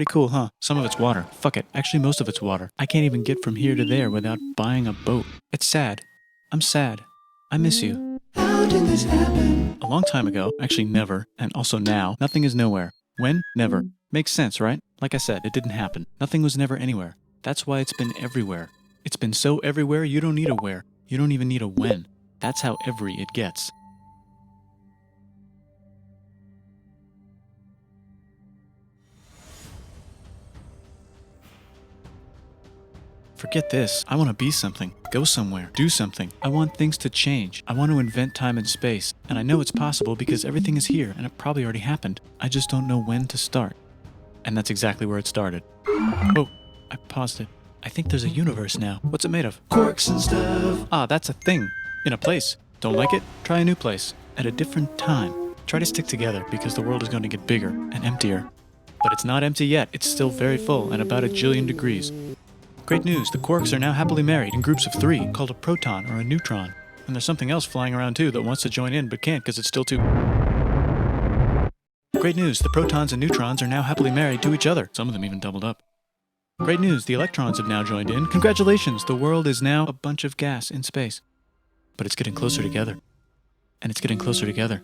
Pretty cool, huh? Some of it's water. Fuck it. Actually, most of it's water. I can't even get from here to there without buying a boat. It's sad. I'm sad. I miss you. How did this happen? A long time ago, actually never, and also now, nothing is nowhere. When? Never. Makes sense, right? Like I said, it didn't happen. Nothing was never anywhere. That's why it's been everywhere. It's been so everywhere you don't need a where. You don't even need a when. That's how every it gets. Forget this. I want to be something. Go somewhere. Do something. I want things to change. I want to invent time and space. And I know it's possible because everything is here and it probably already happened. I just don't know when to start. And that's exactly where it started. Oh, I paused it. I think there's a universe now. What's it made of? Quirks and stuff. Ah, that's a thing. In a place. Don't like it? Try a new place. At a different time. Try to stick together because the world is going to get bigger and emptier. But it's not empty yet. It's still very full and about 1 jillion degrees. Great news, the quarks are now happily married in groups of 3, called a proton or a neutron. And there's something else flying around too that wants to join in but can't because it's still too... Great news, the protons and neutrons are now happily married to each other. Some of them even doubled up. Great news, the electrons have now joined in. Congratulations, the world is now a bunch of gas in space. But it's getting closer together. And it's getting closer together.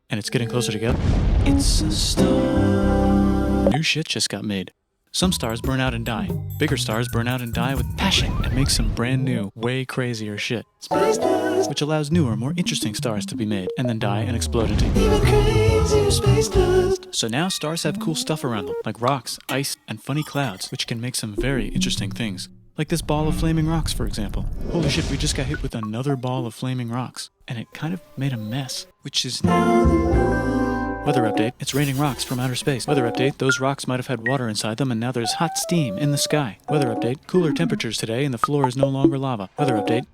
And it's getting closer together. It's a star. New shit just got made. Some stars burn out and die. Bigger stars burn out and die with passion and make some brand new, way crazier shit. Space dust. Which allows newer, more interesting stars to be made and then die and explode into. Even crazier space dust. So now stars have cool stuff around them, like rocks, ice, and funny clouds, which can make some very interesting things. Like this ball of flaming rocks, for example. Holy shit, we just got hit with another ball of flaming rocks. And it kind of made a mess, which is now the moon. Weather update, it's raining rocks from outer space. Weather update, those rocks might have had water inside them and now there's hot steam in the sky. Weather update, cooler temperatures today and the floor is no longer lava. Weather update,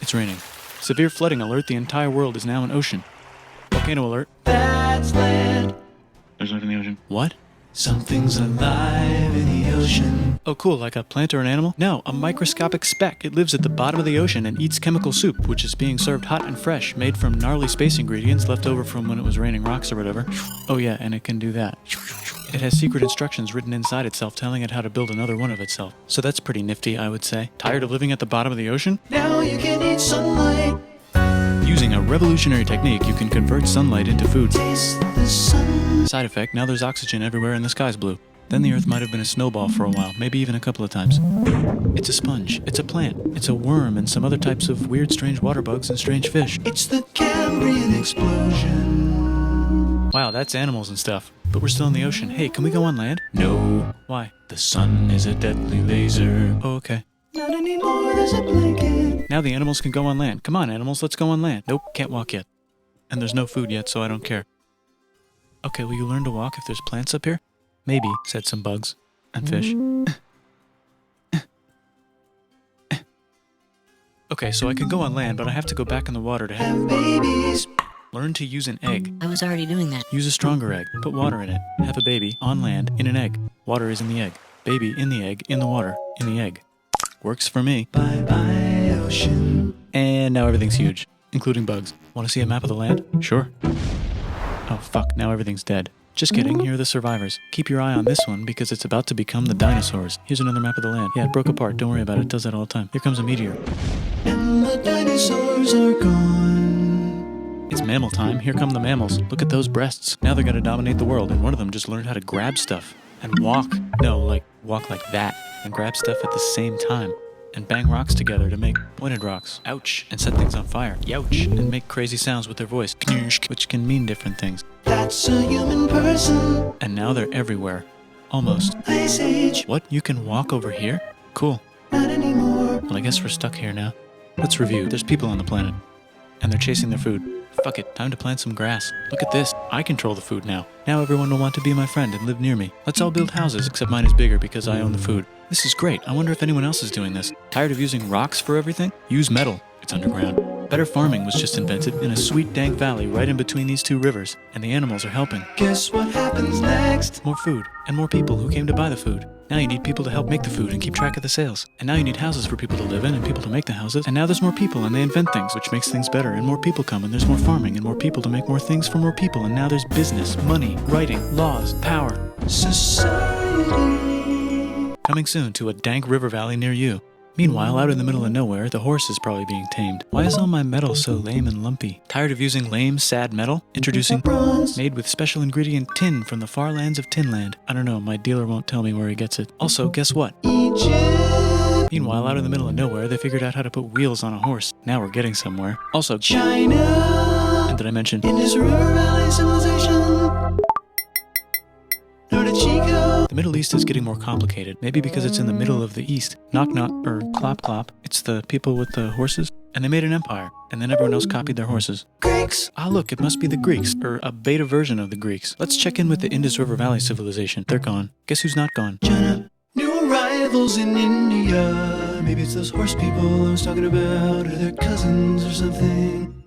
it's raining. Severe flooding alert, the entire world is now an ocean. Volcano alert. That's land. There's life in the ocean. What? Something's alive in the ocean. Oh cool, like a plant or an animal? No, a microscopic speck. It lives at the bottom of the ocean and eats chemical soup, which is being served hot and fresh, made from gnarly space ingredients left over from when it was raining rocks or whatever. Oh yeah, and it can do that. It has secret instructions written inside itself telling it how to build another one of itself. So that's pretty nifty, I would say. Tired of living at the bottom of the ocean? Now you can eat sunlight. Using a revolutionary technique, you can convert sunlight into food. Taste the sun. Side effect, now there's oxygen everywhere and the sky's blue. Then the Earth might have been a snowball for a while, maybe even a couple of times. It's a sponge, it's a plant, it's a worm and some other types of weird strange water bugs and strange fish. It's the Cambrian explosion. Wow, that's animals and stuff. But we're still in the ocean. Hey, can we go on land? No. Why? The sun is a deadly laser. Oh, okay. Not anymore, there's a blanket. Now the animals can go on land. Come on, animals, let's go on land. Nope, can't walk yet. And there's no food yet, so I don't care. Okay, will you learn to walk if there's plants up here? Maybe, said some bugs. And fish. Okay, so I can go on land, but I have to go back in the water to Have babies. learn to use an egg. I was already doing that. Use a stronger egg. Put water in it. Have a baby on land in an egg. Water is in the egg. Baby in the egg, in the water, in the egg. Works for me. Bye-bye, ocean. And now everything's huge, including bugs. Want to see a map of the land? Sure. Oh fuck, now everything's dead. Just kidding, here are the survivors. Keep your eye on this one because it's about to become the dinosaurs. Here's another map of the land. Yeah, it broke apart, don't worry about it, it does that all the time. Here comes a meteor. And the dinosaurs are gone. It's mammal time, here come the mammals. Look at those breasts. Now they're gonna dominate the world, and one of them just learned how to grab stuff. And walk. No, like, walk like that. And grab stuff at the same time. And bang rocks together to make pointed rocks. Ouch. And set things on fire. Youch. And make crazy sounds with their voice. Which can mean different things. That's a human person. And now they're everywhere. Almost. Ice Age. What? You can walk over here? Cool. Not anymore. Well, I guess we're stuck here now. Let's review. There's people on the planet. And they're chasing their food. Fuck it, time to plant some grass. Look at this. I control the food now. Now everyone will want to be my friend and live near me. Let's all build houses, except mine is bigger because I own the food. This is great. I wonder if anyone else is doing this. Tired of using rocks for everything? Use metal. It's underground. Better farming was just invented in a sweet dank valley right in between these two rivers, and the animals are helping. Guess what happens next? More food, and more people who came to buy the food. Now you need people to help make the food and keep track of the sales. And now you need houses for people to live in and people to make the houses. And now there's more people and they invent things, which makes things better. And more people come and there's more farming and more people to make more things for more people. And now there's business, money, writing, laws, power. society. Coming soon to a dank river valley near you. Meanwhile, out in the middle of nowhere, the horse is probably being tamed. Why is all my metal so lame and lumpy? Tired of using lame, sad metal? Introducing bronze, made with special ingredient tin from the far lands of Tinland. I don't know, my dealer won't tell me where he gets it. Also, guess what? Egypt, Meanwhile, out in the middle of nowhere, they figured out how to put wheels on a horse. Now we're getting somewhere. Also, China, and did I mention? Indus River Valley Civilization, Norte Chico, The Middle East is getting more complicated, maybe because it's in the middle of the East. Knock knock, or clop clop. It's the people with the horses. And they made an empire, and then everyone else copied their horses. Greeks, Ah, look, it must be the Greeks, or a beta version of the Greeks. Let's check in with the Indus River Valley civilization. They're gone. Guess who's not gone? China, new arrivals in India. Maybe it's those horse people I was talking about, or their cousins or something.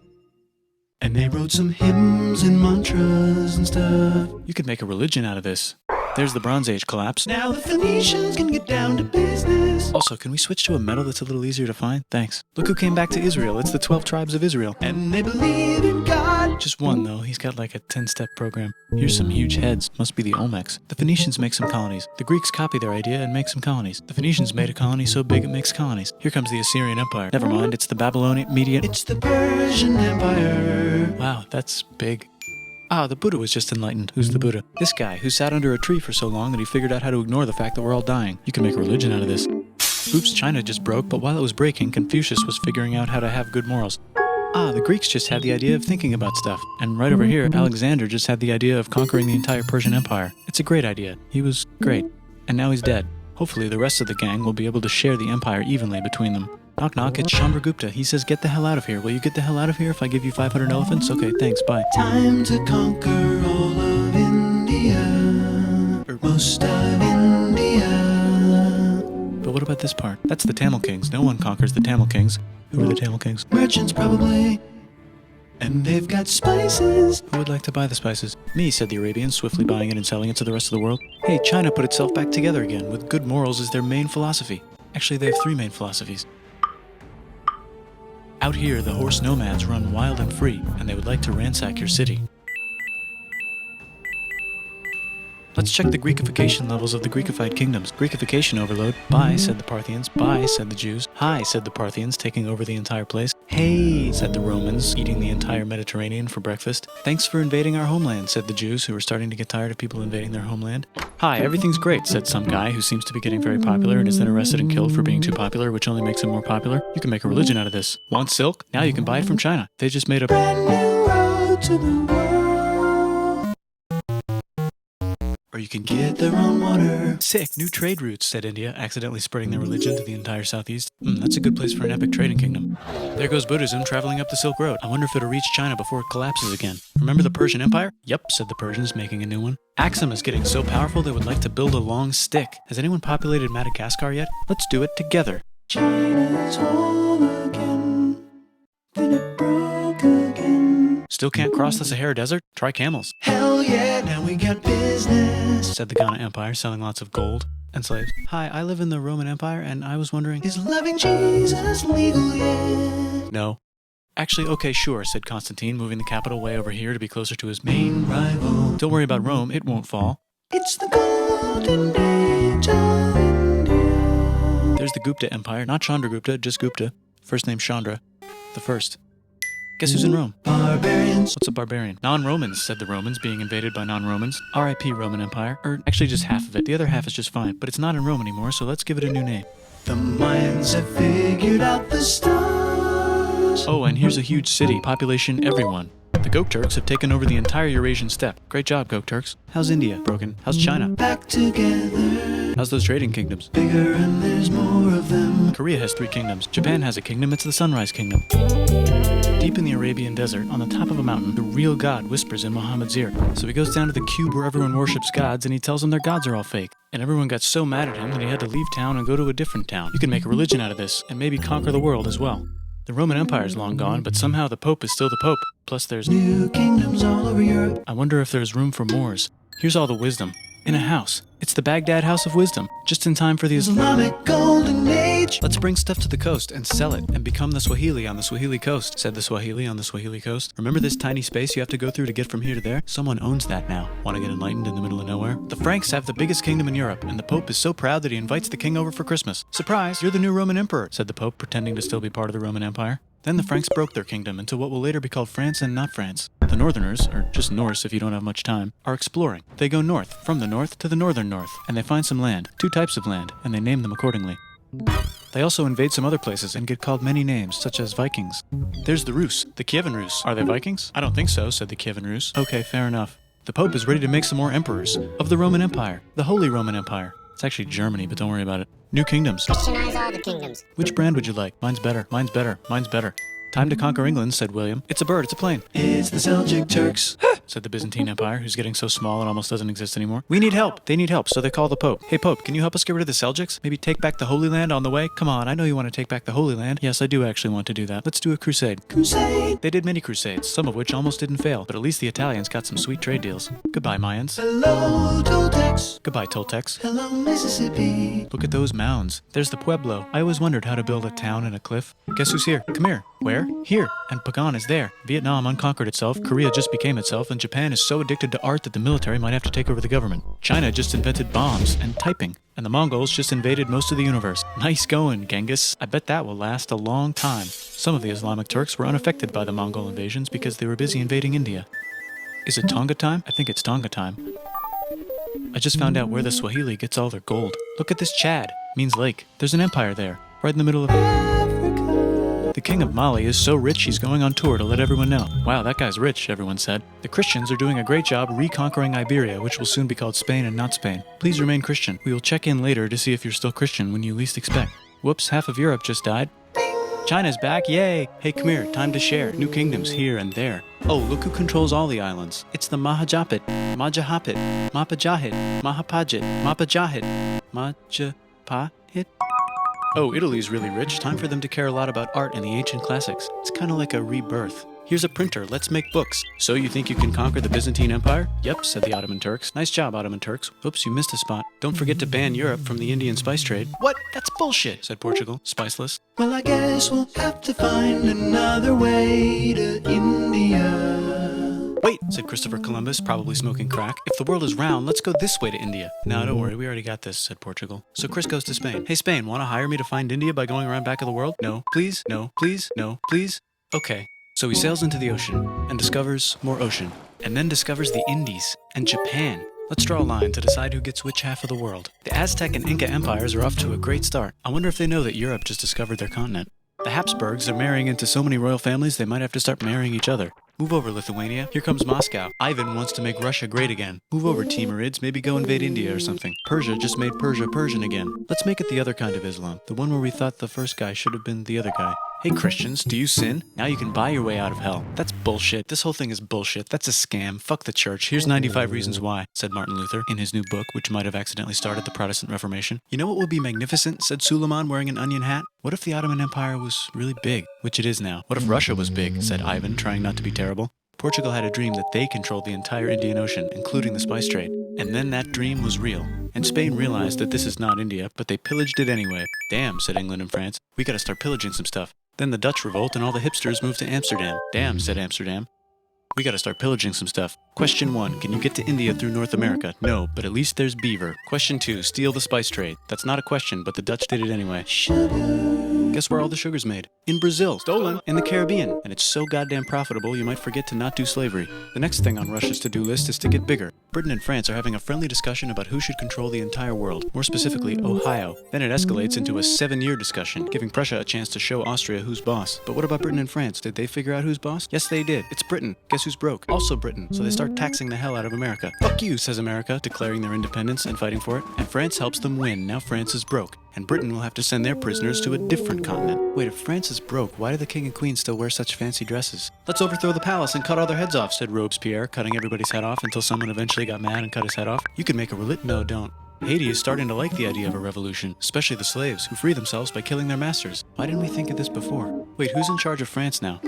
And they wrote some hymns and mantras and stuff. You could make a religion out of this. There's the Bronze Age collapse. Now the Phoenicians can get down to business. Also, can we switch to a metal that's a little easier to find? Thanks. Look who came back to Israel. It's the 12 tribes of Israel. And they believe in God. Just one, though. He's got like a 10-step program. Here's some huge heads. Must be the Olmecs. The Phoenicians make some colonies. The Greeks copy their idea and make some colonies. The Phoenicians made a colony so big it makes colonies. Here comes the Assyrian Empire. Never mind, it's the Babylonian Median. It's the Persian Empire. Wow, that's big. Ah, the Buddha was just enlightened. Who's the Buddha? This guy, who sat under a tree for so long that he figured out how to ignore the fact that we're all dying. You can make a religion out of this. Oops, China just broke, but while it was breaking, Confucius was figuring out how to have good morals. Ah, the Greeks just had the idea of thinking about stuff. And right over here, Alexander just had the idea of conquering the entire Persian Empire. It's a great idea. He was great. And now he's dead. Hopefully the rest of the gang will be able to share the empire evenly between them. Knock knock, it's Chandragupta. He says, get the hell out of here. Will you get the hell out of here if I give you 500 elephants? Okay, thanks, bye. Time to conquer all of India, or most of India. But what about this part? That's the Tamil Kings. No one conquers the Tamil Kings. Who are the Tamil Kings? Merchants probably. And they've got spices. Who would like to buy the spices? Me, said the Arabians, swiftly buying it and selling it to the rest of the world. Hey, China put itself back together again, with good morals as their main philosophy. Actually, they have 3 main philosophies. Out here, the horse nomads run wild and free, and they would like to ransack your city. Let's check the Greekification levels of the Greekified kingdoms. Greekification overload. Bye, said the Parthians. Bye, said the Jews. Hi, said the Parthians, taking over the entire place. Hey, said the Romans, eating the entire Mediterranean for breakfast. Thanks for invading our homeland, said the Jews, who were starting to get tired of people invading their homeland. Hi, everything's great, said some guy who seems to be getting very popular and is then arrested and killed for being too popular, which only makes him more popular. You can make a religion out of this. Want silk? Now you can buy it from China. They just made a Brand new road to the world. Or you can Get their own water. Sick, new trade routes, said India, accidentally spreading their religion to the entire southeast. That's a good place for an epic trading kingdom. There goes Buddhism traveling up the Silk Road. I wonder if it'll reach China before it collapses again. Remember the Persian Empire? Yep, said the Persians, making a new one. Axum is getting so powerful they would like to build a long stick. Has anyone populated Madagascar yet? Let's do it together. China's whole again. Then it broke again. Still can't cross the Sahara Desert? Try camels, Hell yeah, now we got business. said the Ghana Empire, selling lots of gold and slaves. Hi, I live in the Roman Empire, and I was wondering... Is loving Jesus legal yet? No. Actually, okay, sure, said Constantine, moving the capital way over here to be closer to his main... Rival. Don't worry about Rome, it won't fall. It's the golden age of India. There's the Gupta Empire, not Chandragupta, just Gupta. First name Chandra. The first. Guess who's in Rome? Barbarians. What's a barbarian? Non-Romans, said the Romans, being invaded by non-Romans. R.I.P. Roman Empire. Or actually just half of it. The other half is just fine. But it's not in Rome anymore, so let's give it a new name. The Mayans have figured out the stars. Oh, and here's a huge city. Population everyone. The Gokturks have taken over the entire Eurasian steppe. Great job, Gokturks. How's India? Broken. How's China? Back together. How's those trading kingdoms? Bigger and there's more of them. Korea has 3 kingdoms. Japan has a kingdom. It's the Sunrise Kingdom. Deep in the Arabian desert, on the top of a mountain, the real God whispers in Muhammad's ear. So he goes down to the cube where everyone worships gods, and he tells them their gods are all fake. And everyone got so mad at him that he had to leave town and go to a different town. You can make a religion out of this, and maybe conquer the world as well. The Roman Empire is long gone, but somehow the Pope is still the Pope. Plus there's... New kingdoms all over Europe. I wonder if there's room for Moors. Here's all the wisdom. In a house. It's the Baghdad House of Wisdom, just in time for the Islamic Golden Age. Let's bring stuff to the coast and sell it and become the Swahili on the Swahili coast, said the Swahili on the Swahili coast. Remember this tiny space you have to go through to get from here to there? Someone owns that now. Want to get enlightened in the middle of nowhere? The Franks have the biggest kingdom in Europe, and the Pope is so proud that he invites the king over for Christmas. Surprise, you're the new Roman emperor, said the Pope, pretending to still be part of the Roman Empire. Then the Franks broke their kingdom into what will later be called France and not France. The Northerners, or just Norse if you don't have much time, are exploring. They go north, from the north to the northern north, and they find some land, 2 types of land, and they name them accordingly. They also invade some other places and get called many names, such as Vikings. There's the Rus, the Kievan Rus. Are they Vikings? I don't think so, said the Kievan Rus. Okay, fair enough. The Pope is ready to make some more emperors of the Roman Empire, the Holy Roman Empire. It's actually Germany, but don't worry about it. New kingdoms. Christianize all the kingdoms. Which brand would you like? Mine's better, mine's better, mine's better. Time to conquer England, said William. It's a bird, it's a plane. It's the Seljuk Turks. Said the Byzantine Empire, who's getting so small it almost doesn't exist anymore. We need help. They need help, so they call the Pope. Hey, Pope, can you help us get rid of the Seljuks? Maybe take back the Holy Land on the way? Come on, I know you want to take back the Holy Land. Yes, I do actually want to do that. Let's do a crusade. Crusade. They did many crusades, some of which almost didn't fail, but at least the Italians got some sweet trade deals. Goodbye, Mayans. Hello, Toltecs. Goodbye, Toltecs. Hello, Mississippi. Look at those mounds. There's the Pueblo. I always wondered how to build a town in a cliff. Guess who's here? Come here. Where? Here. And Pagan is there. Vietnam unconquered itself, Korea just became itself, and Japan is so addicted to art that the military might have to take over the government. China just invented bombs and typing. And the Mongols just invaded most of the universe. Nice going, Genghis. I bet that will last a long time. Some of the Islamic Turks were unaffected by the Mongol invasions because they were busy invading India. Is it Tonga time? I think it's Tonga time. I just found out where the Swahili gets all their gold. Look at this Chad. Means lake. There's an empire there, right in the middle of Africa. The king of Mali is so rich he's going on tour to let everyone know. Wow, that guy's rich, everyone said. The Christians are doing a great job reconquering Iberia, which will soon be called Spain and not Spain. Please remain Christian. We will check in later to see if you're still Christian when you least expect. Whoops, half of Europe just died. China's back, yay! Hey, come here, time to share. New kingdoms here and there. Oh, look who controls all the islands. It's the Mahajapit, Majapahit, Mapajahit, Mahapajit, Mapajahit, Majapahit. Oh, Italy's really rich. Time for them to care a lot about art and the ancient classics. It's kind of like a rebirth. Here's a printer, let's make books. So you think you can conquer the Byzantine Empire? Yep, said the Ottoman Turks. Nice job, Ottoman Turks. Oops, you missed a spot. Don't forget to ban Europe from the Indian spice trade. What? That's bullshit, said Portugal, spiceless. Well, I guess we'll have to find another way to India. Wait, said Christopher Columbus, probably smoking crack. If the world is round, let's go this way to India. No, don't worry, we already got this, said Portugal. So Chris goes to Spain. Hey, Spain, want to hire me to find India by going around back of the world? No, please, no, please, no, please. Okay. So he sails into the ocean and discovers more ocean, and then discovers the Indies and Japan. Let's draw a line to decide who gets which half of the world. The Aztec and Inca empires are off to a great start. I wonder if they know that Europe just discovered their continent. The Habsburgs are marrying into so many royal families they might have to start marrying each other. Move over, Lithuania. Here comes Moscow. Ivan wants to make Russia great again. Move over, Timurids. Maybe go invade India or something. Persia just made Persia Persian again. Let's make it the other kind of Islam. The one where we thought the first guy should have been the other guy. Hey Christians, do you sin? Now you can buy your way out of hell. That's bullshit. This whole thing is bullshit. That's a scam. Fuck the church. Here's 95 Reasons Why, said Martin Luther in his new book, which might have accidentally started the Protestant Reformation. You know what would be magnificent, said Suleiman wearing an onion hat? What if the Ottoman Empire was really big, which it is now? What if Russia was big, said Ivan, trying not to be terrible. Portugal had a dream that they controlled the entire Indian Ocean, including the spice trade. And then that dream was real. And Spain realized that this is not India, but they pillaged it anyway. Damn, said England and France. We gotta start pillaging some stuff. Then the Dutch revolt and all the hipsters moved to Amsterdam. Damn, said Amsterdam. We gotta start pillaging some stuff. Question 1, can you get to India through North America? No, but at least there's beaver. Question 2, steal the spice trade. That's not a question, but the Dutch did it anyway. Guess where all the sugar's made? In Brazil. Stolen. In the Caribbean. And it's so goddamn profitable you might forget to not do slavery. The next thing on Russia's to-do list is to get bigger. Britain and France are having a friendly discussion about who should control the entire world, more specifically Ohio. Then it escalates into a 7-year discussion, giving Prussia a chance to show Austria who's boss. But what about Britain and France? Did they figure out who's boss? Yes, they did. It's Britain. Guess who's broke? Also Britain. So they start taxing the hell out of America. Fuck you, says America, declaring their independence and fighting for it. And France helps them win. Now France is broke. And Britain will have to send their prisoners to a different continent. Wait, if France is broke, why do the king and queen still wear such fancy dresses? Let's overthrow the palace and cut all their heads off, said Robespierre, cutting everybody's head off until someone eventually got mad and cut his head off. You could make a No, don't. Haiti is starting to like the idea of a revolution, especially the slaves, who free themselves by killing their masters. Why didn't we think of this before? Wait, who's in charge of France now?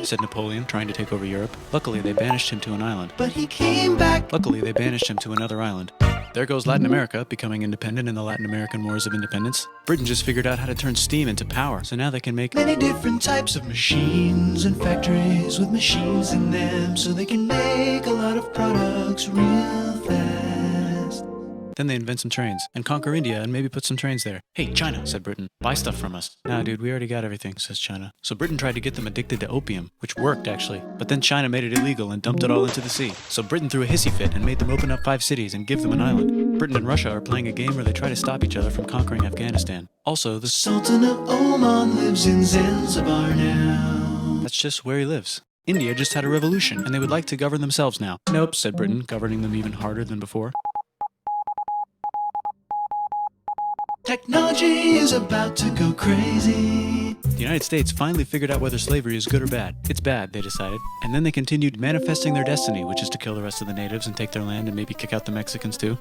Said Napoleon, trying to take over Europe. Luckily, they banished him to an island. But he came back. Luckily, they banished him to another island. There goes Latin America, becoming independent in the Latin American Wars of Independence. Britain just figured out how to turn steam into power, so now they can make many different types of machines and factories with machines in them, so they can make a lot of products real fast. Then they invent some trains and conquer India and maybe put some trains there. Hey, China, said Britain, buy stuff from us. Nah, dude, we already got everything, says China. So Britain tried to get them addicted to opium, which worked actually. But then China made it illegal and dumped it all into the sea. So Britain threw a hissy fit and made them open up 5 cities and give them an island. Britain and Russia are playing a game where they try to stop each other from conquering Afghanistan. Also, the Sultan of Oman lives in Zanzibar now. That's just where he lives. India just had a revolution and they would like to govern themselves now. Nope, said Britain, governing them even harder than before. Technology is about to go crazy. The United States finally figured out whether slavery is good or bad. It's bad, they decided. And then they continued manifesting their destiny, which is to kill the rest of the natives and take their land and maybe kick out the Mexicans too.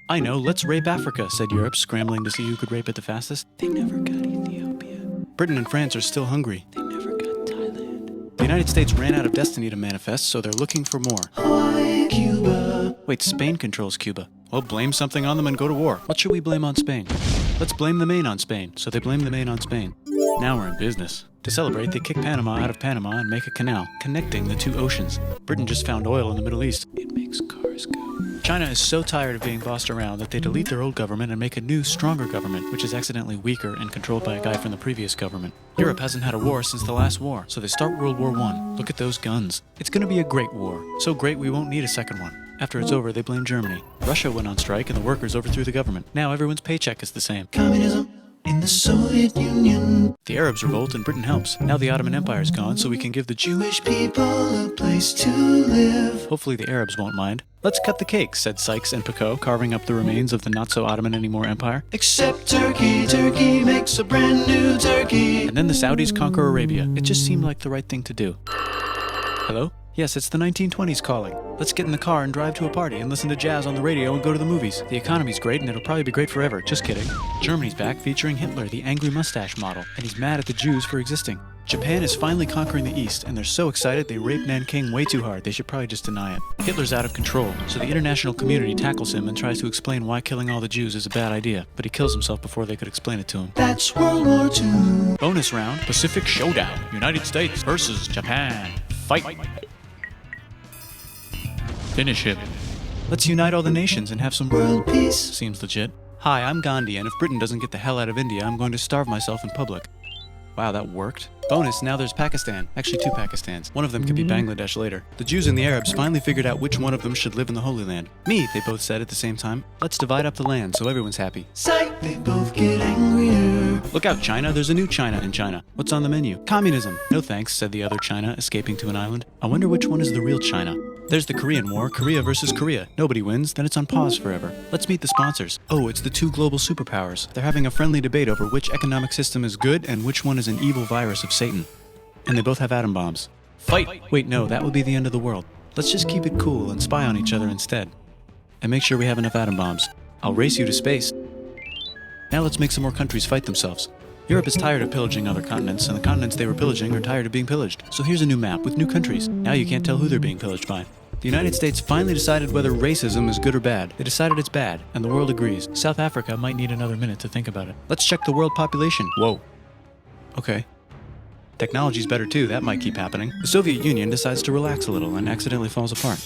I know, let's rape Africa, said Europe, scrambling to see who could rape it the fastest. They never got Ethiopia. Britain and France are still hungry. They never got Thailand. The United States ran out of destiny to manifest, so they're looking for more. Hawaii, Cuba. Wait, Spain controls Cuba. Well, blame something on them and go to war. What should we blame on Spain? Let's blame the Maine on Spain. So they blame the Maine on Spain. Now we're in business. To celebrate, they kick Panama out of Panama and make a canal, connecting the 2 oceans. Britain just found oil in the Middle East. It makes cars go. China is so tired of being bossed around that they delete their old government and make a new, stronger government, which is accidentally weaker and controlled by a guy from the previous government. Europe hasn't had a war since the last war, so they start World War I. Look at those guns. It's gonna be a great war. So great we won't need a second one. After it's over, they blame Germany. Russia went on strike and the workers overthrew the government. Now everyone's paycheck is the same. Communism in the Soviet Union. The Arabs revolt and Britain helps. Now the Ottoman Empire's gone, so we can give the Jewish people a place to live. Hopefully the Arabs won't mind. Let's cut the cake, said Sykes and Picot, carving up the remains of the not-so-Ottoman-anymore empire. Except Turkey. Turkey makes a brand new Turkey. And then the Saudis conquer Arabia. It just seemed like the right thing to do. Hello? Yes, it's the 1920s calling. Let's get in the car and drive to a party and listen to jazz on the radio and go to the movies. The economy's great and it'll probably be great forever. Just kidding. Germany's back featuring Hitler, the angry mustache model, and he's mad at the Jews for existing. Japan is finally conquering the East, and they're so excited they raped Nanking way too hard. They should probably just deny it. Hitler's out of control, so the international community tackles him and tries to explain why killing all the Jews is a bad idea, but he kills himself before they could explain it to him. That's World War II. Bonus round, Pacific Showdown. United States versus Japan. Fight. Finish him. Let's unite all the nations and have some World peace. Seems legit. Hi, I'm Gandhi, and if Britain doesn't get the hell out of India, I'm going to starve myself in public. Wow, that worked. Bonus, now there's Pakistan. Actually, 2 Pakistans. One of them could be Bangladesh later. The Jews and the Arabs finally figured out which one of them should live in the Holy Land. Me, they both said at the same time. Let's divide up the land so everyone's happy. Psych, they both get angrier. Look out, China. There's a new China in China. What's on the menu? Communism. No thanks, said the other China, escaping to an island. I wonder which one is the real China. There's the Korean War, Korea versus Korea. Nobody wins, then it's on pause forever. Let's meet the sponsors. Oh, it's the 2 global superpowers. They're having a friendly debate over which economic system is good and which one is an evil virus of Satan. And they both have atom bombs. Fight! Wait, no, that would be the end of the world. Let's just keep it cool and spy on each other instead. And make sure we have enough atom bombs. I'll race you to space. Now let's make some more countries fight themselves. Europe is tired of pillaging other continents, and the continents they were pillaging are tired of being pillaged. So here's a new map with new countries. Now you can't tell who they're being pillaged by. The United States finally decided whether racism is good or bad. They decided it's bad, and the world agrees. South Africa might need another minute to think about it. Let's check the world population. Whoa. Okay. Technology's better too, that might keep happening. The Soviet Union decides to relax a little and accidentally falls apart.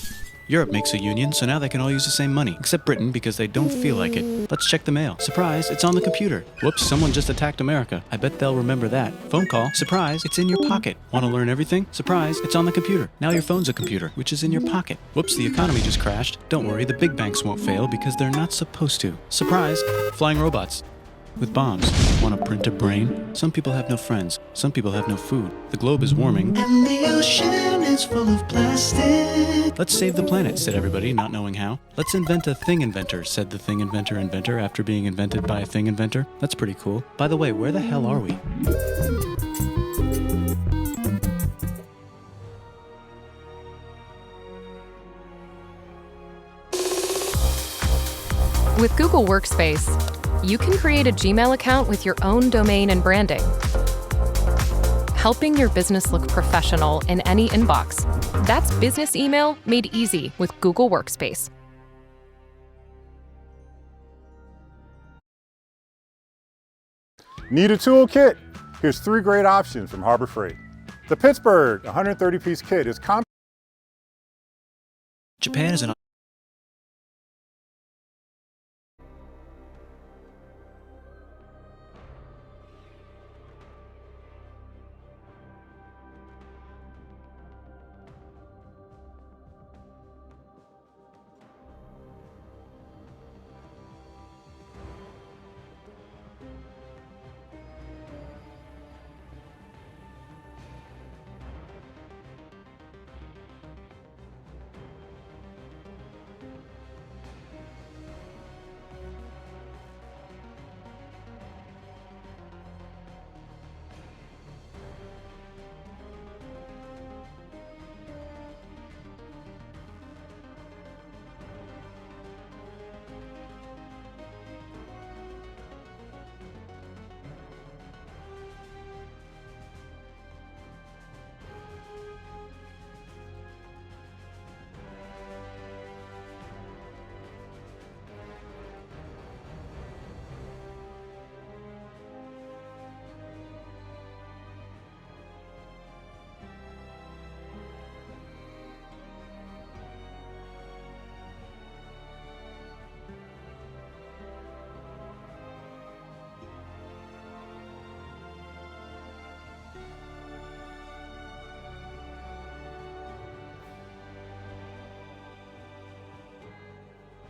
Europe makes a union, so now they can all use the same money, except Britain because they don't feel like it. Let's check the mail. Surprise, it's on the computer. Whoops, someone just attacked America. I bet they'll remember that. Phone call. Surprise, it's in your pocket. Want to learn everything? Surprise, it's on the computer. Now your phone's a computer, which is in your pocket. Whoops, the economy just crashed. Don't worry, the big banks won't fail because they're not supposed to. Surprise, flying robots. With bombs. Want to print a brain? Some people have no friends. Some people have no food. The globe is warming. And the ocean is full of plastic. Let's save the planet, said everybody, not knowing how. Let's invent a thing inventor, said the thing inventor after being invented by a thing inventor. That's pretty cool. By the way, where the hell are we? With Google Workspace, you can create a Gmail account with your own domain and branding, helping your business look professional in any inbox. That's business email made easy with Google Workspace. Need a toolkit? Here's 3 great options from Harbor Freight. The Pittsburgh 130-piece kit is compact. Japan is an